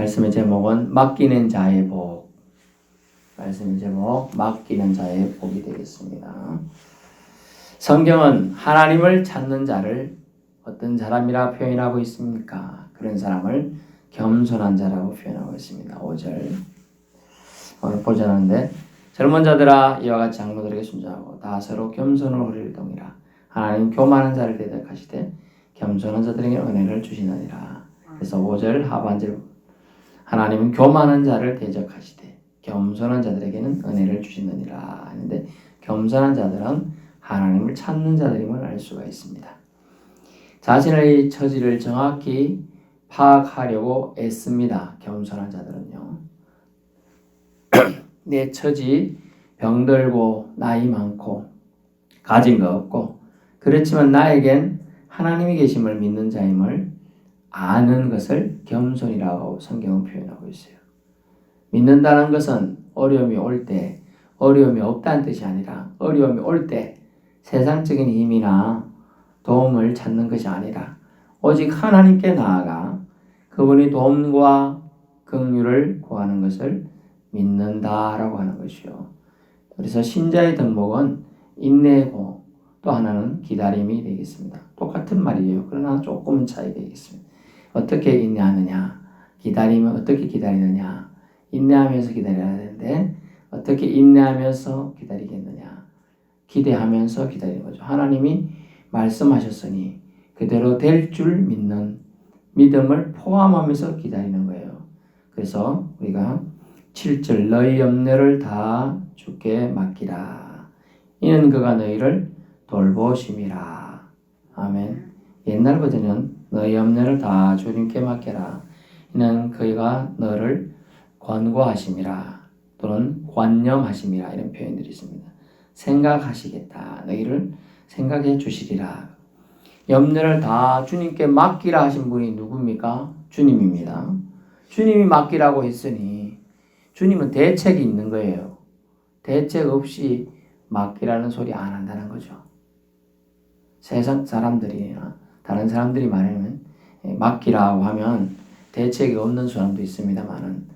말씀의 제목은 맡기는 자의 복. 말씀의 제목 맡기는 자의 복이 되겠습니다. 성경은 하나님을 찾는 자를 어떤 사람이라 표현하고 있습니까? 그런 사람을 겸손한 자라고 표현하고 있습니다. 5절 오늘 보자는데 젊은 자들아 이와 같이 장로들에게 순종하고 다 서로 겸손으로 허리를 동이라. 하나님 교만한 자를 대적하시되 겸손한 자들에게 은혜를 주시느니라. 그래서 5절 하반절 하나님은 교만한 자를 대적하시되 겸손한 자들에게는 은혜를 주시느니라 하는데 겸손한 자들은 하나님을 찾는 자들임을 알 수가 있습니다. 자신의 처지를 정확히 파악하려고 애씁니다. 겸손한 자들은요. 내 처지 병들고 나이 많고 가진 거 없고 그렇지만 나에겐 하나님이 계심을 믿는 자임을 아는 것을 겸손이라고 성경은 표현하고 있어요. 믿는다는 것은 어려움이 올 때 어려움이 없다는 뜻이 아니라 어려움이 올 때 세상적인 힘이나 도움을 찾는 것이 아니라 오직 하나님께 나아가 그분이 도움과 긍휼을 구하는 것을 믿는다라고 하는 것이요. 그래서 신자의 덕목은 인내고 또 하나는 기다림이 되겠습니다. 똑같은 말이에요. 그러나 조금은 차이가 있습니다. 어떻게 인내하느냐, 기다리면 어떻게 기다리느냐, 인내하면서 기다려야 되는데 어떻게 인내하면서 기다리겠느냐, 기대하면서 기다리는 거죠. 하나님이 말씀하셨으니 그대로 될 줄 믿는 믿음을 포함하면서 기다리는 거예요. 그래서 우리가 7절 너희 염려를 다 주께 맡기라. 이는 그가 너희를 돌보심이라. 아멘. 옛날 버전은 너희 염려를 다 주님께 맡겨라. 이는 그가 너를 권고하심이라 또는 관념하심이라 이런 표현들이 있습니다. 생각하시겠다. 너희를 생각해 주시리라. 염려를 다 주님께 맡기라 하신 분이 누굽니까? 주님입니다. 주님이 맡기라고 했으니 주님은 대책이 있는 거예요. 대책 없이 맡기라는 소리 안 한다는 거죠. 세상 사람들이나 다른 사람들이 말하면 맡기라고 하면 대책이 없는 사람도 있습니다만은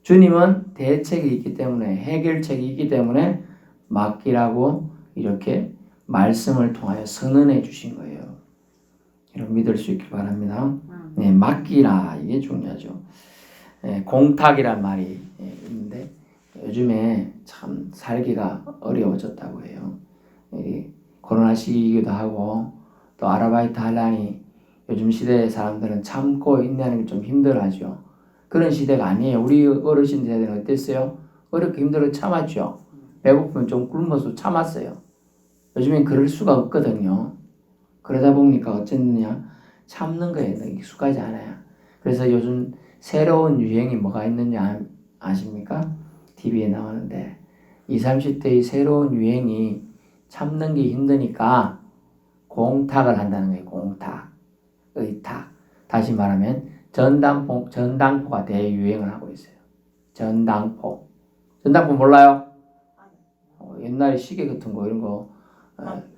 주님은 대책이 있기 때문에 해결책이 있기 때문에 맡기라고 이렇게 말씀을 통하여 선언해 주신 거예요. 여러분 믿을 수 있길 바랍니다. 네, 맡기라 이게 중요하죠. 공탁이란 말이 있는데 요즘에 참 살기가 어려워졌다고 해요. 코로나 시기이기도 하고 또 아르바이트 하려니 요즘 시대의 사람들은 참고 인내하는 게 좀 힘들어하죠. 그런 시대가 아니에요. 우리 어르신 세대는 어땠어요? 어렵게 힘들어 참았죠. 배고프면 좀 굶어서 참았어요. 요즘엔 그럴 수가 없거든요. 그러다 보니까 어쨌느냐 참는 거에 익숙하지 않아요. 그래서 요즘 새로운 유행이 뭐가 있는지 아십니까? TV에 나오는데 20, 30대의 새로운 유행이 참는 게 힘드니까 공탁을 한다는 거예요. 공탁, 의탁. 다시 말하면 전당포가 대유행을 하고 있어요. 전당포 몰라요? 옛날에 시계 같은 거 이런 거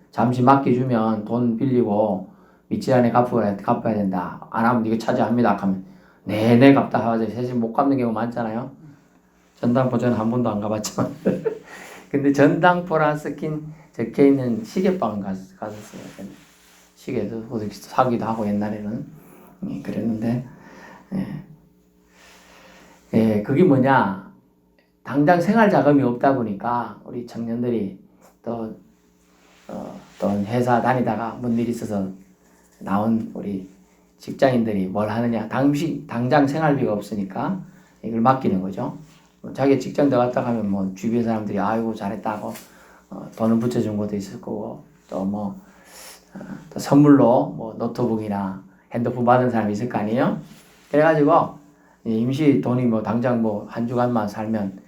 잠시 맡겨주면 돈 빌리고 며칠 안에 갚아야 된다. 안 하면 이거 차지합니다. 하면 내내 갚다 하죠. 사실 못 갚는 경우 많잖아요. 전당포 저는 한 번도 안 가봤지만 근데 전당포라 적혀 있는 시계방 갔었어요. 시계도 사기도 하고 옛날에는 그랬는데 그게 뭐냐 당장 생활 자금이 없다 보니까 우리 청년들이 또 회사 다니다가 뭔 일이 있어서 나온 우리 직장인들이 뭘 하느냐 당장 생활비가 없으니까 이걸 맡기는 거죠. 자기 직장 들어갔다 하면 뭐 주변 사람들이 아이고 잘했다고 돈을 붙여준 것도 있을 거고 또 선물로 뭐 노트북이나 핸드폰 받은 사람이 있을 거 아니에요? 그래가지고 임시 돈이 뭐 당장 뭐 한 주간만 살면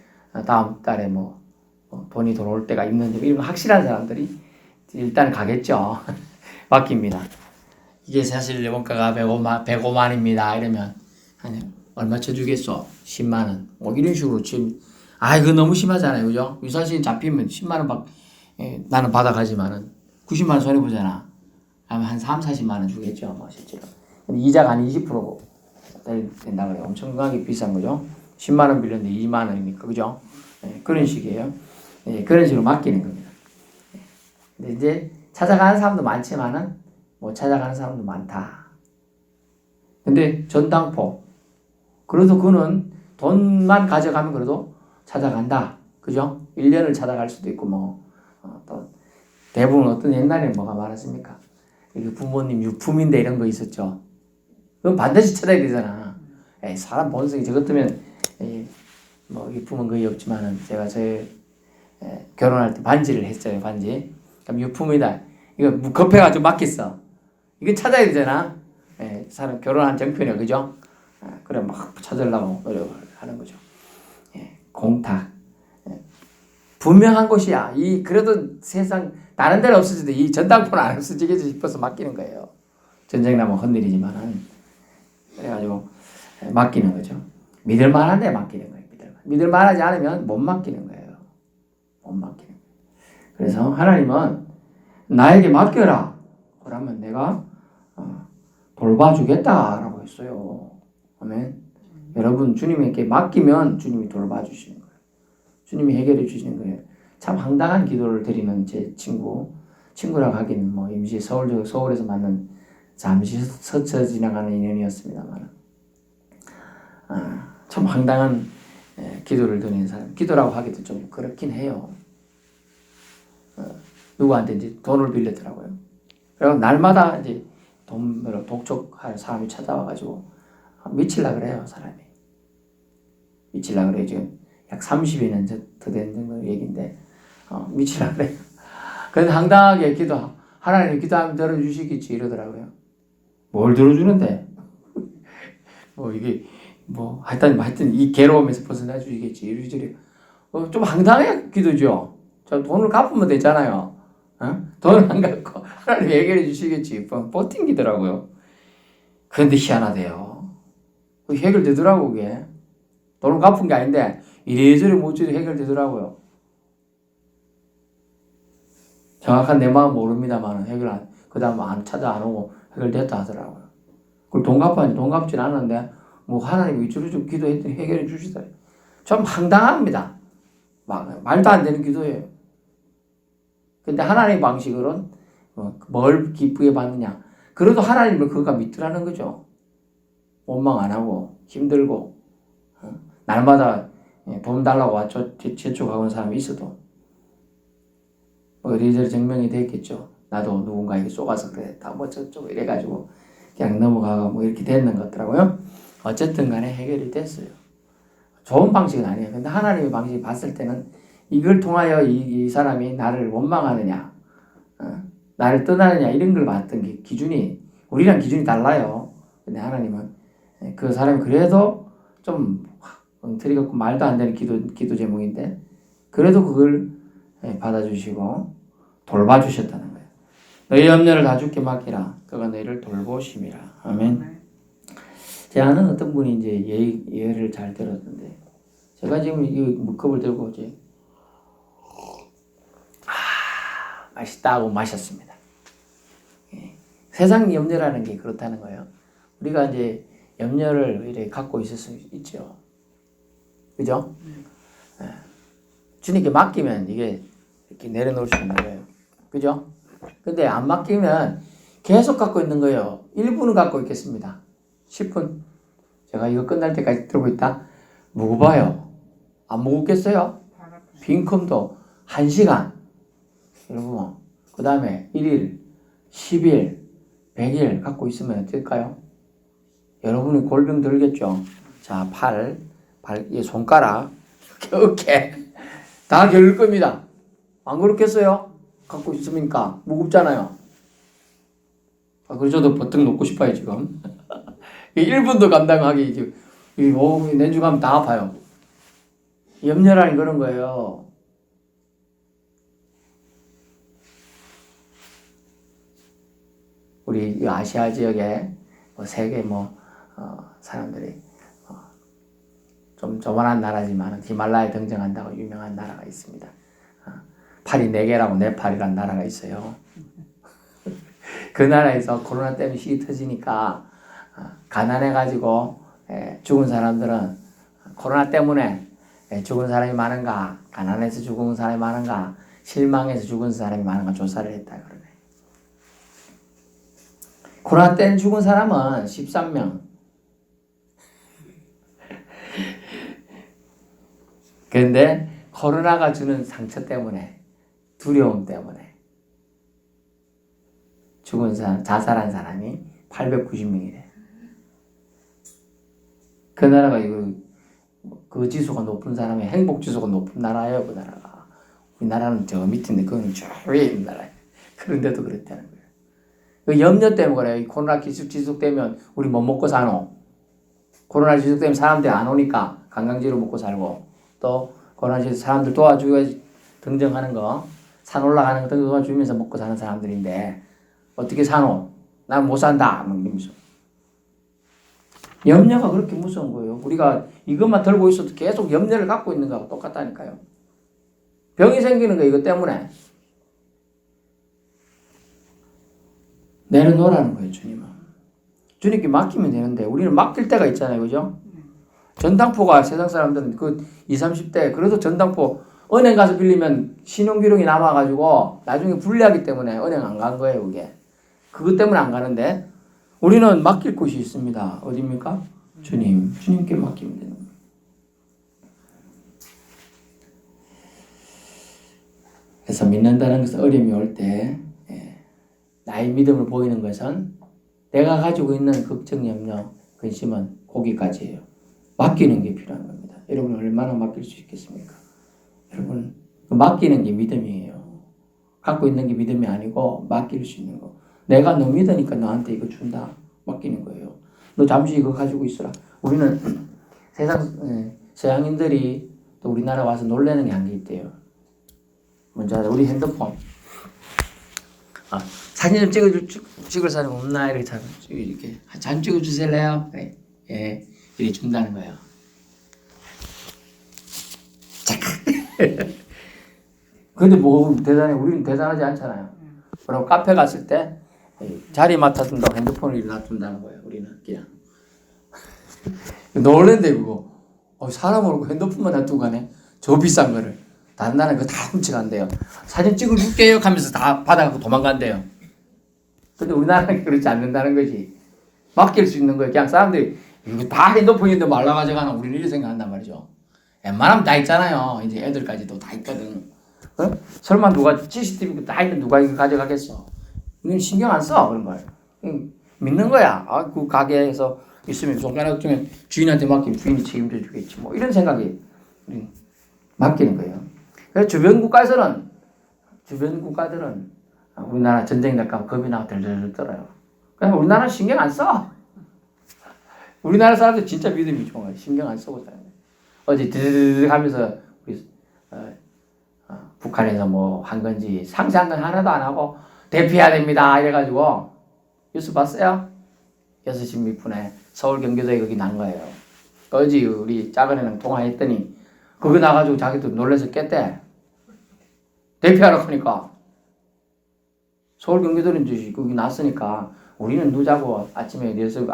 다음 달에 뭐 돈이 돌아올 때가 있는지 이런 확실한 사람들이 일단 가겠죠. 맡깁니다. 이게 사실 원가가 105만입니다. 이러면 아니 얼마 쳐주겠어? 10만 원. 뭐 이런 식으로 지금 그거 너무 심하잖아요. 그죠? 유사시에 잡히면 10만 원 나는 받아가지만은 90만 원 손해보잖아. 하면 한 3, 40만 원 주겠죠. 뭐 실제로. 근데 이자가 한 20%고 된다 그래요. 엄청나게 비싼 거죠. 10만 원 빌렸는데 2만 원이니까 그죠? 예, 그런 식이에요. 예, 그런 식으로 맡기는 겁니다. 예. 근데 이제 찾아가는 사람도 많지만은 못 찾아가는 사람도 많다. 근데 전당포 그래도 그는 돈만 가져가면 그래도 찾아간다. 그죠? 1년을 찾아갈 수도 있고 또 대부분 어떤 옛날에 뭐가 많았습니까? 부모님 유품인데 이런 거 있었죠. 그건 반드시 찾아야 되잖아. 에이, 사람 본성이 저 같으면 유품은 거의 없지만은 제가 결혼할 때 반지를 했어요. 반지. 그럼 유품이다. 이거 급해가지고 맡겼어. 이거 찾아야 되잖아. 사람 결혼한 정편이야, 그죠? 그래 막 찾으려고 노력을 하는 거죠. 공탁. 분명한 곳이야. 그래도 세상 다른 데는 없어지도 이 전당포는 안 없어지겠지 싶어서 맡기는 거예요. 전쟁 나면 헛일이지만은 그래가지고 맡기는 거죠. 믿을만한 데 맡기는 거예요. 믿을만하지 않으면 못 맡기는 거예요. 못 맡기는 거예요. 그래서 하나님은 나에게 맡겨라. 그러면 내가 돌봐주겠다라고 했어요. 아멘. 여러분 주님에게 맡기면 주님이 돌봐주시는 거예요. 주님이 해결해 주시는 거예요. 참 황당한 기도를 드리는 제 친구라고 하기는 임시 서울에서 만난 잠시 스쳐 지나가는 인연이었습니다만, 참 황당한 기도를 드리는 사람. 기도라고 하기도 좀 그렇긴 해요. 누구한테 이제 돈을 빌렸더라고요. 그리고 날마다 이제 돈으로 독촉할 사람이 찾아와가지고 미칠라 그래요, 사람이. 미칠라 그래요. 지금 약 30년 더 된 얘기인데, 미칠라 그래요. 그런데 황당하게 하나님 기도하면 들어주시겠지 이러더라고요. 뭘 들어주는데? 하여튼 이 괴로움에서 벗어나 주시겠지 이러저리. 좀 황당해 기도죠. 저 돈을 갚으면 되잖아요. 돈을 안 갚고 하나님 해결해 주시겠지. 버팅기더라고요. 그런데 희한하대요. 해결되더라고 그게. 돈을 갚은 게 아닌데 이래저래 모조리 해결되더라고요. 정확한 내 마음 모릅니다만 그 다음 안 오고 해결됐다 하더라고요. 그걸 돈 갚진 않았는데 하나님이 이주로 기도했더니 해결해 주시더라고요. 좀 황당합니다. 말도 안 되는 기도예요. 근데 하나님의 방식으로는 뭘 기쁘게 받느냐. 그래도 하나님을 그가 믿더라는 거죠. 원망 안 하고 힘들고 날마다 돈 달라고 재촉하고 온 사람이 있어도 이리저리 증명이 됐겠죠. 나도 누군가에게 쏘가서 그랬다. 저쩌고 이래가지고 그냥 넘어가고 이렇게 됐는 것 같더라고요. 어쨌든 간에 해결이 됐어요. 좋은 방식은 아니에요. 근데 하나님의 방식이 봤을 때는 이걸 통하여 이 사람이 나를 원망하느냐, 나를 떠나느냐 이런 걸 봤던 게 기준이 우리랑 기준이 달라요. 근데 하나님은 그 사람이 그래도 좀 엉터리 같고 말도 안 되는 기도 제목인데 그래도 그걸 받아주시고 돌봐주셨다는 거예요. 너희 염려를 다 주께 맡기라. 그가 너희를 돌보심이라. 아멘. 제 아는 어떤 분이 이제 예를 잘 들었는데 제가 지금 이 묵컵을 들고 이제 맛있다고 마셨습니다. 세상 염려라는 게 그렇다는 거예요. 우리가 이제 염려를 이렇게 갖고 있을 수 있죠. 그죠? 주님께 맡기면 이게 이렇게 내려놓을 수 있는 거예요. 그죠? 근데 안 맡기면 계속 갖고 있는 거예요. 1분은 갖고 있겠습니다. 10분. 제가 이거 끝날 때까지 들고 있다. 무거워요. 안 무겁겠어요? 빈컴도 1시간. 여러분, 그 다음에 1일, 10일, 100일 갖고 있으면 어떨까요? 여러분이 골병 들겠죠? 자, 손가락, 어깨, 다 겨울 겁니다. 안 그렇겠어요? 갖고 있으니까 무겁잖아요. 그래서 저도 버튼 놓고 싶어요, 지금. 1분도 감당하기, 이제, 내주가면 다 아파요. 염려라는 그런 거예요. 우리 아시아 지역에 세계 사람들이 좀 조만한 나라지만 히말라야 등정한다고 유명한 나라가 있습니다. 팔이 4개라고 네팔이라는 나라가 있어요. 그 나라에서 코로나 때문에 시기 터지니까 가난해가지고 죽은 사람들은 코로나 때문에 죽은 사람이 많은가, 가난해서 죽은 사람이 많은가, 실망해서 죽은 사람이 많은가 조사를 했다 그러네. 코로나 때 죽은 사람은 13명. 그런데 코로나가 주는 상처 때문에, 두려움 때문에 죽은 사람, 자살한 사람이 890명이래. 그 나라가 그 지수가 높은 사람의 행복 지수가 높은 나라예요. 그 나라가. 우리나라는 저 밑인데 그거는 저 위에 있는 나라예요. 그런데도 그렇다는 거예요. 그 염려 때문에 그래요. 코로나 지속되면 우리 뭐 먹고 사노? 코로나 지속되면 사람들이 안 오니까 관광지로 먹고 살고, 또 코로나 지속 사람들 도와주고 등정하는 거, 산 올라가는 거 도와주면서 먹고 사는 사람들인데 어떻게 사노? 난 못 산다. 막 이러면서. 염려가 그렇게 무서운 거예요. 우리가 이것만 들고 있어도 계속 염려를 갖고 있는 거하고 똑같다니까요. 병이 생기는 거 이것 때문에. 내려놓으라는 거예요, 주님은. 주님께 맡기면 되는데 우리는 맡길 때가 있잖아요. 그죠? 전당포가 세상 사람들은 그 20, 30대 그래도 전당포 은행 가서 빌리면 신용기록이 남아가지고 나중에 불리하기 때문에 은행 안 간 거예요. 그게. 그것 때문에 안 가는데 우리는 맡길 곳이 있습니다. 어디입니까? 주님. 주님께 맡기면 되는 거예요. 그래서 믿는다는 것은 어려움이 올 때 나의 믿음을 보이는 것은 내가 가지고 있는 걱정, 염려, 근심은 거기까지예요. 맡기는 게 필요한 겁니다. 여러분 얼마나 맡길 수 있겠습니까? 여러분 맡기는 게 믿음이에요. 갖고 있는 게 믿음이 아니고 맡길 수 있는 거. 내가 너 믿으니까 너한테 이거 준다. 맡기는 거예요. 너 잠시 이거 가지고 있어라. 우리는 세상 서양인들이 또 우리나라 와서 놀라는 게 한 게 있대요. 먼저 우리 핸드폰. 사진 좀 찍을 사람 없나? 이렇게 잘 찍어주실래요? 네. 예, 이렇게 준다는 거예요. 근데 뭐 대단해? 우리는 대단하지 않잖아요. 그럼 카페 갔을 때 자리 맡아준다고 핸드폰을 놔둔다는 거예요. 우리는 그냥 놀랜데 그거. 사람 얼굴 핸드폰만 놔두고 가네. 저 비싼 거를. 다른 나라는 그거 다 훔쳐간대요. 사진 찍어줄게요 하면서 다 받아가고 도망간대요. 근데 우리나라는 그렇지 않는다는 거지. 맡길 수 있는 거예요. 그냥 사람들이 이거 다 핸드폰인데 말라 가져가나 우리는 이렇게 생각한단 말이죠. 웬만하면 다 있잖아요. 이제 애들까지도 다 있거든. 설마 누가 CCTV 다 있는 누가 이거 가져가겠어? 이건 신경 안 써. 그런 걸. 믿는 거야. 그 가게에서 있으면 손가락 중에 주인한테 맡기면 주인이 책임져 주겠지. 뭐 이런 생각이 맡기는 거예요. 그래서 주변 국가들은 우리나라 전쟁 날까 겁이 나고 덜덜 떨어요. 그래서 우리나라는 신경 안 써. 우리나라 사람들 진짜 믿음이 좋아요. 신경 안 쓰고 살아요. 어제 드르르 하면서 우리 북한에서 뭐 한 건지 상세한 건 하나도 안 하고 대피해야 됩니다. 이래가지고 뉴스 봤어요? 6시 몇 분에 서울 경기도에 거기 난 거예요. 어제 우리 작은 애랑 통화했더니 그거 나가지고 자기도 놀라서 깼대. 대피하라고 하니까 서울 경기도는 이제 거기 났으니까 우리는 누자고 아침에 내려서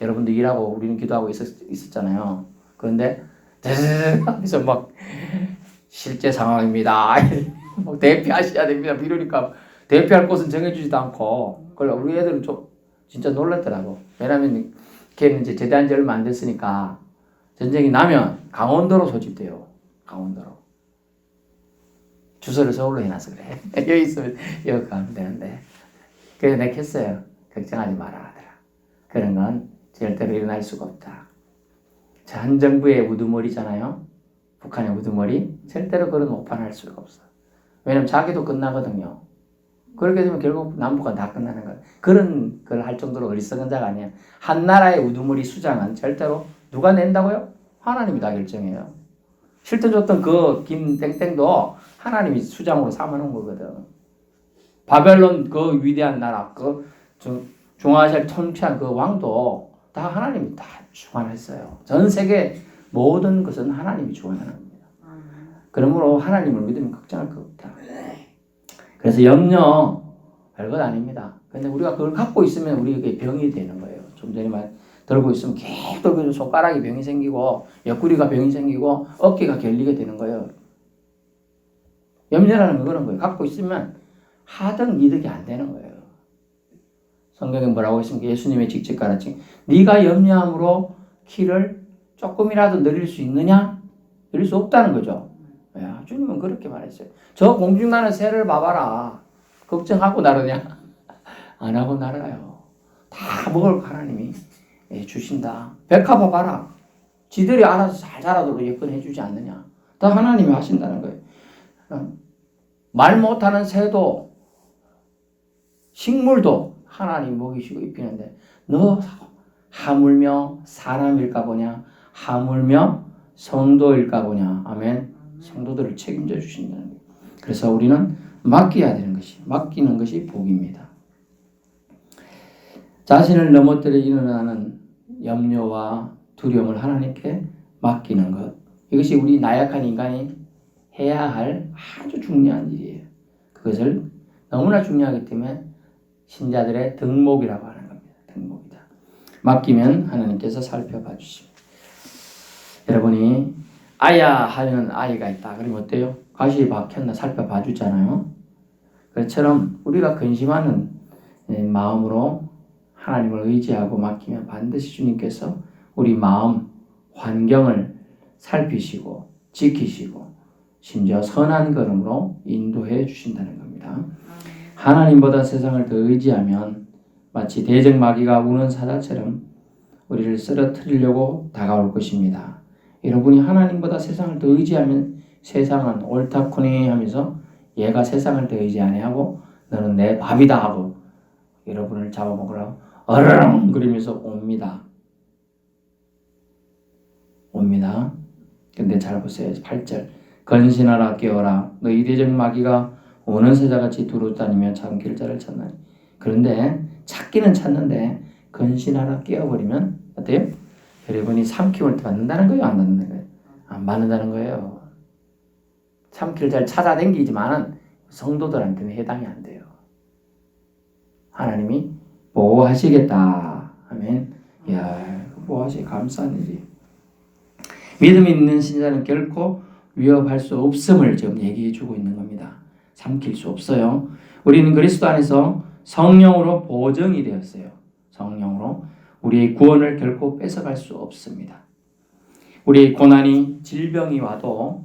여러분들 일하고 우리는 기도하고 있었잖아요. 그런데 하면서 막 실제 상황입니다. 대피하셔야 됩니다. 이러니까 대피할 곳은 정해주지도 않고 그걸 우리 애들은 좀 진짜 놀랐더라고. 왜냐면 걔는 이제 제대한 지 얼마 안 됐으니까 전쟁이 나면 강원도로 소집돼요. 강원도로. 주소를 서울로 해놔서 그래. 여기 있으면 여기 가면 되는데. 그래서 내가 했어요. 걱정하지 마라 하더라. 그런 건 절대로 일어날 수가 없다. 전 정부의 우두머리잖아요. 북한의 우두머리. 절대로 그런 오판할 수가 없어. 왜냐면 자기도 끝나거든요. 그렇게 되면 결국 남북은 다 끝나는 거야. 그런 걸 할 정도로 어리석은 자가 아니야. 한 나라의 우두머리 수장은 절대로 누가 낸다고요? 하나님이 다 결정해요. 실제 줬던 그 김땡땡도 하나님이 수장으로 삼아놓은 거거든. 바벨론 그 위대한 나라, 그 중앙아시아를 통치한 그 왕도 다 하나님이 다 주관했어요. 전 세계 모든 것은 하나님이 주관하는 겁니다. 그러므로 하나님을 믿으면 걱정할 거 없다. 그래서 염려 별것 아닙니다. 근데 우리가 그걸 갖고 있으면 우리에게 병이 되는 거예요. 좀 전에 들고 있으면 계속 들고 있으면 손가락이 병이 생기고 옆구리가 병이 생기고 어깨가 결리게 되는 거예요. 염려라는 건 그런 거예요. 갖고 있으면 하등 이득이 안 되는 거예요. 성경에 뭐라고 했습니까? 예수님의 직접 가르침. 네가 염려함으로 키를 조금이라도 늘릴 수 있느냐? 늘릴 수 없다는 거죠. 야, 주님은 그렇게 말했어요. 저 공중나는 새를 봐봐라. 걱정하고 나르냐? 안 하고 날아요. 다 먹을 거 하나님이 주신다. 백합 봐봐라. 지들이 알아서 잘 자라도록 예쁜 해주지 않느냐. 다 하나님이 하신다는 거예요. 말 못하는 새도 식물도 하나님 먹이시고 입히는데 너 하물며 사람일까 보냐. 하물며 성도일까 보냐. 아멘. 성도들을 책임져 주신다는 거예요. 그래서 우리는 맡겨야 되는 것이, 맡기는 것이 복입니다. 자신을 넘어뜨려 일어나는 염려와 두려움을 하나님께 맡기는 것. 이것이 우리 나약한 인간이 해야 할 아주 중요한 일이에요. 그것을 너무나 중요하기 때문에 신자들의 덕목이라고 하는 겁니다. 덕목이다. 맡기면 하나님께서 살펴봐 주십니다. 여러분이 아야 하는 아이가 있다. 그러면 어때요? 가시 박혔나 살펴봐 주잖아요. 그처럼 우리가 근심하는 마음으로 하나님을 의지하고 맡기면 반드시 주님께서 우리 마음, 환경을 살피시고 지키시고 심지어 선한 걸음으로 인도해 주신다는 겁니다. 하나님보다 세상을 더 의지하면 마치 대적마귀가 우는 사자처럼 우리를 쓰러뜨리려고 다가올 것입니다. 여러분이 하나님보다 세상을 더 의지하면 세상은 옳다코니 하면서 얘가 세상을 더 의지 안 하고 너는 내 밥이다 하고 여러분을 잡아먹으라고 어르렁 그러면서 옵니다. 근데 잘 보세요. 8절 건신하라 깨어라 너희 대적 마귀가 오는 새자같이 두루 다니며 참 길자를 찾나니. 그런데 찾기는 찾는데 건신하라 깨어버리면 어때요? 여러분이 삼킴을 받는다는 거예요? 안 받는다는 거예요? 안 받는다는 거예요. 참기를 잘 찾아다니지만은 성도들한테는 해당이 안 돼요. 하나님이 보호하시겠다 하면 야, 보호하시 감사한 일이. 믿음이 있는 신자는 결코 위협할 수 없음을 지금 얘기해 주고 있는 겁니다. 삼킬 수 없어요. 우리는 그리스도 안에서 성령으로 보정이 되었어요. 성령으로 우리의 구원을 결코 뺏어갈 수 없습니다. 우리의 고난이 질병이 와도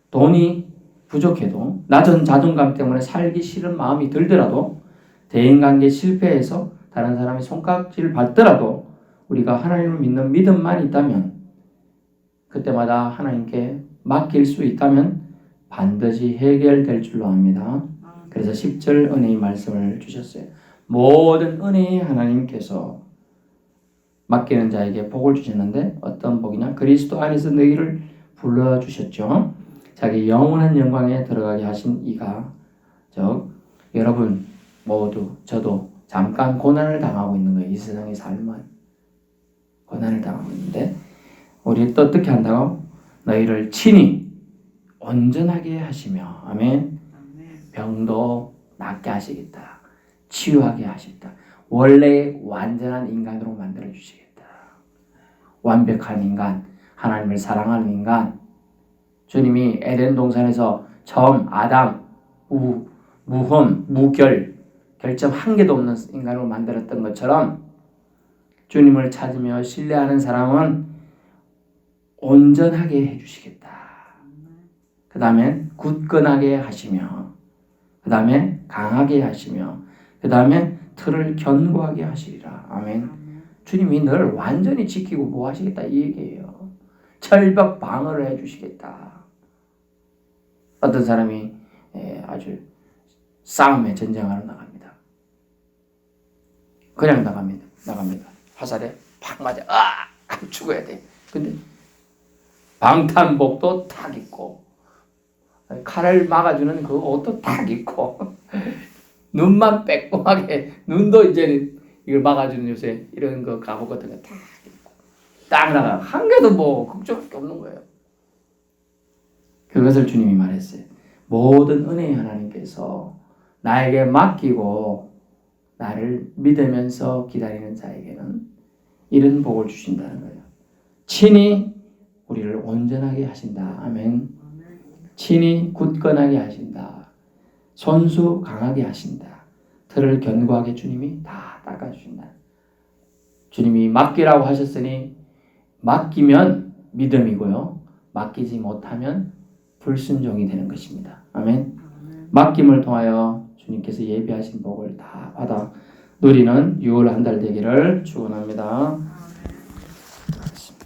돈이 부족해도 낮은 자존감 때문에 살기 싫은 마음이 들더라도 대인관계 실패해서 다른 사람이 손깍지를 밟더라도 우리가 하나님을 믿는 믿음만 있다면 그때마다 하나님께 맡길 수 있다면 반드시 해결될 줄로 압니다. 그래서 10절 은혜의 말씀을 주셨어요. 모든 은혜의 하나님께서 맡기는 자에게 복을 주셨는데 어떤 복이냐? 그리스도 안에서 너희를 불러주셨죠. 자기 영원한 영광에 들어가게 하신 이가 즉 여러분 모두 저도 잠깐 고난을 당하고 있는 거예요. 이 세상의 삶은 고난을 당하고 있는데 우리 또 어떻게 한다고? 너희를 친히 온전하게 하시며 아멘. 병도 낫게 하시겠다. 치유하게 하시겠다. 원래 완전한 인간으로 만들어 주시겠다. 완벽한 인간, 하나님을 사랑하는 인간. 주님이 에덴 동산에서 처음 아담, 무흠, 무결, 결점 한 개도 없는 인간으로 만들었던 것처럼 주님을 찾으며 신뢰하는 사람은 온전하게 해주시겠다. 그 다음에 굳건하게 하시며 그 다음에 강하게 하시며 그 다음에 틀을 견고하게 하시리라. 아멘. 주님이 너를 완전히 지키고 보호하시겠다 이 얘기예요. 철벽 방어를 해주시겠다. 어떤 사람이 아주 싸움에 전쟁하러 나갑니다. 그냥 나갑니다. 화살에 팍 맞아. 죽어야 돼. 근데 방탄복도 탁 입고 칼을 막아주는 그 옷도 탁 입고 눈만 빼꼼하게 눈도 이제 이걸 막아주는 요새 이런 거 갑옷 같은 거 탁 입고 딱 나가 한 개도 뭐 걱정할 게 없는 거예요. 그것을 주님이 말했어요. 모든 은혜의 하나님께서 나에게 맡기고 나를 믿으면서 기다리는 자에게는 이런 복을 주신다는 거예요. 친히 우리를 온전하게 하신다. 아멘. 친히 굳건하게 하신다. 손수 강하게 하신다. 틀을 견고하게 주님이 다 닦아주신다. 주님이 맡기라고 하셨으니 맡기면 믿음이고요. 맡기지 못하면 불순종이 되는 것입니다. 아멘. 맡김을 통하여 주님께서 예비하신 복을 다 받아 누리는 6월 한 달 되기를 축원합니다.